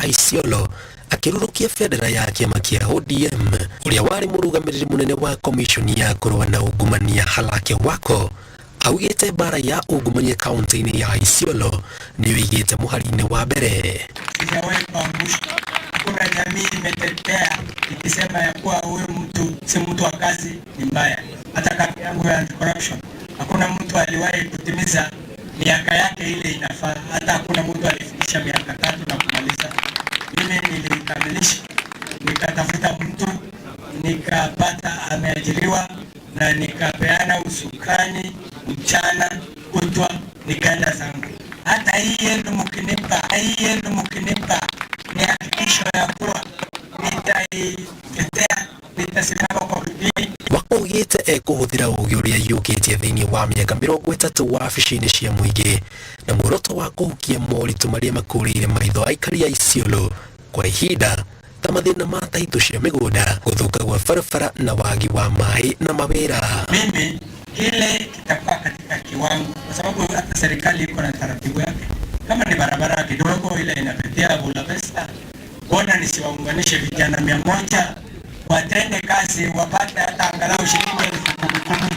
Isiolo akirurukia federa ya kiama kia ODM uria wari murugamiriri munene wa komishoni ya kurua na ungumania Halake Wako augite bara ya ungumania kaunti-ini ya Isiolo ni wigite muhari-ini wa mbere. Sijawahi kuangusha. Kuna jamii imetetea ikisema ya kuwa huyu mtu si mtu wa kazi, ni mbaya. Hata kati yangu ya corruption hakuna mtu aliwahi kutimiza miaka yake ile inafaa. Hata hakuna mtu alifikisha miaka 3 na kumaliza. Mimi nilikamilisha, nikatafuta mtu, nikapata ameajiriwa na nikapeana usukani mchana kutwa, nikaenda zangu. Hata hii yenu mkinipa ni hakikisho ya kuwa nitaitetea, nitasimama kwa bidii. Wako ugite kuhuthira ugi uria yukitie thiini wa miaka 30 wabici-ini cia muingi na muoroto wa kuhukia moritu maria makurire maitho aikari a Isiolo kwa ihinda ta mathina ma taito cia migunda, guthuka gwa barabara na wagi wa mai na mawira. Mimi ile kitakuwa katika kiwango, kwa sababu hata serikali iko na taratibu yake. Kama ni barabara kidogo ile inapitia Bula Pesa, bona nisiwaunganishe vijana 100 watende kazi wapate hata angalau shilingi 10,000.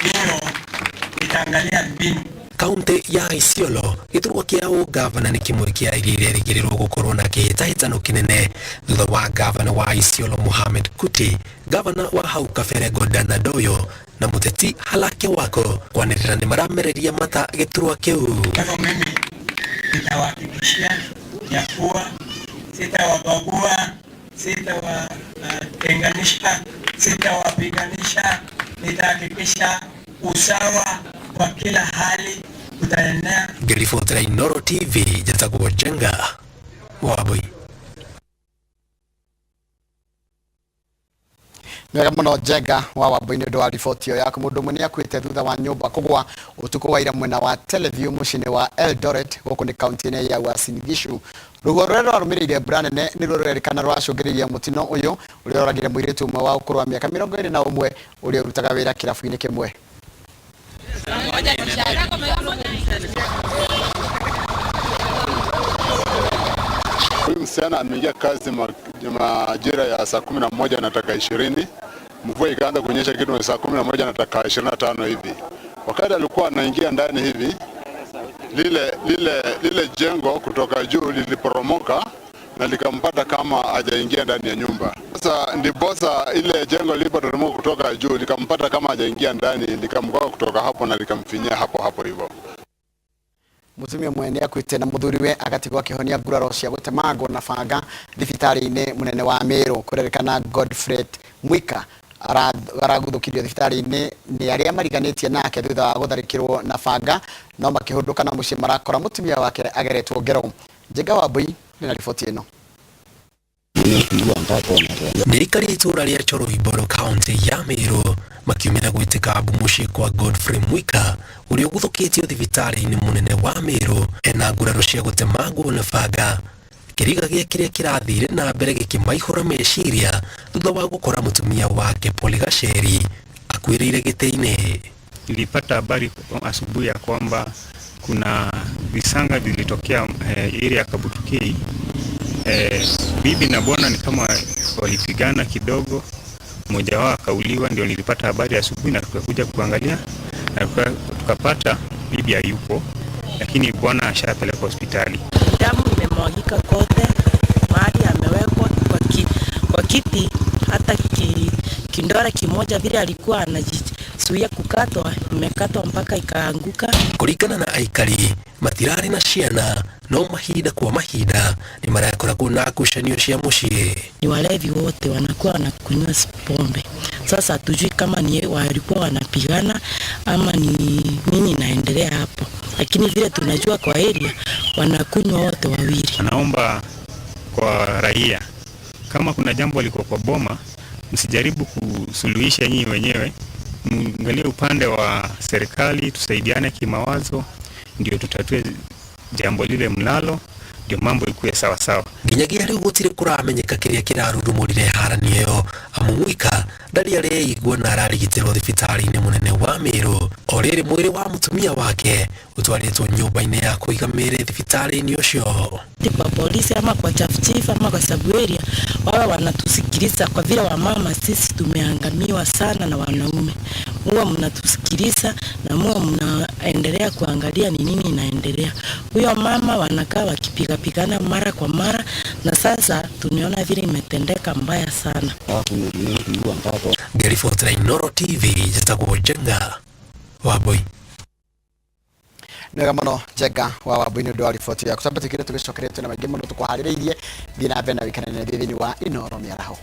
Hiyo itaangalia mbinu. Kaunti ya Isiolo giturwa kiao gavana ni kimwe kia iria rigirirwo gukorwo na kihitahitano kinene thutha wa gavana wa Isiolo Mohamed Kuti, gavana wa hau kabere Gordon Adoyo na muteti Halake Wako kwanirira ni maramereria mata giturwa kiu. Kwa mimi nitawahakikishia ya kuwa sitawabagua, sitawatenganisha, sitawapiganisha. Nitahakikisha usawa kwa kila hali utaenea. Ngiribotera Inooro TV, Njatagwo Njenga, Wabui. Mwega muno Njenga wa Wabui, nĩ wa riboti ĩyo yaku. Mũndũ ũmwe nĩ akuĩte thutha wa nyũmba kũgũa ũtukũ wa ira mwena wa Teleview mũciĩ-inĩ wa Eldoret gũkũ nĩ kaunti-inĩ ya Uasin Gishu. Rũhuho rũrĩa rwarũmĩrĩire mbura nene nĩ rũrerĩkana rwacũngĩrĩirie mũtino ũyũ ũrĩa ũragire mũirĩtu ũmwe wa ũkũrũ wa mĩaka 21 ũrĩa ũrutaga wĩra kĩrabu-inĩ kĩmwe. Huyu msichana ameingia kazi majira ya saa 11 na dakika 20. Mvua ikaanza kunyesha kitu saa 11 na dakika 25 hivi. Wakati alikuwa anaingia ndani hivi, lile jengo kutoka juu liliporomoka na likampata kama hajaingia ndani ya nyumba. Sasa ndiposa ile jengo liliporomoka kutoka juu likampata kama hajaingia ndani, likamgoa kutoka hapo na likamfinyia hapo hivyo. Mutumia mwene akuite na muthuriwe agatigwo akihonia nguraro cia gutemangwo na banga thibitari-ini munene wa Meru. Kurerikana Godfred Mwika araguthukirio thibitari-ini ni aria mariganitie nake thutha wa gutharikirwo na banga, no makihunduka na mucii marakora mutumia wake ageretwo ngero. Njenga Wabui ni na riboti ino. Thirikari itura ria Choroiboro kaunti ya Meru makiumira gwitika mucii kwa Godfrey Mwika uria uguthukitio thibitari-ini munene wa Meru ena nguraro cia gutemangwo na banga. Kiriga kiria kirathire na mbere gikimaihura meciria thutha wa gukora mutumia wake Poli Gacheri akwirire gite-ini. Nilipata habari asubuhi ya kwamba kuna visanga vilitokea area ya Kabutukei. Bibi na bwana ni kama walipigana kidogo, mmoja wao akauliwa. Ndio nilipata habari asubuhi na tukakuja kuangalia na tukapata bibi hayupo, lakini bwana ashapelekwa hospitali. Damu imemwagika kote, mahali amewekwa kwa kiti, hata kindora kimoja vile alikuwa anajizuia kukatwa, imekatwa mpaka ikaanguka. Kuringana na aikari matirari na ciana no mahinda kwa mahinda ni marakoragwo na ngucanio cia mucii. Ni walevi wote wanakuwa wanakunywa pombe. Sasa hatujui kama ni walikuwa wanapigana ama ni nini inaendelea hapo, lakini vile tunajua kwa area wanakunywa wote wawili. Anaomba kwa raia, kama kuna jambo liko kwa boma, msijaribu kusuluhisha nyinyi wenyewe, mwangalie upande wa serikali, tusaidiane kimawazo ndio tutatue jambo lile mlalo, ndio mambo ikuwe sawa sawa. Nginyagia riu gutire kuramenyeka kiria kirarurumurire haranio iyo amu Mwika ndari areigua na ararigitirwo thibitari-ini munene wa Meru. Oriri mwiri wa mutumia wake utwaritwo nyumba-ini ya kuiga miri thibitari-ini ucio. Kwa polisi ama kwa chief ama kwa sub area wao wanatusikiliza, kwa vile wamama sisi tumeangamiwa sana na wanaume. Huwa mnatusikiliza na huwa mnaendelea kuangalia ni nini inaendelea. Huyo mama wanakaa wakipigana mara kwa mara, na sasa tumeona vile imetendeka mbaya sana. Gary Fortran, Noro TV, Jetago Jenga Waboi. Nega muno Jenga wa Waboi ni ndo ripoti ya kusabatikire tugicokeretwe na maingĩ mũno tukuharĩrĩirie thina bena wikanene thĩinĩ wa Inoro Mĩaraho.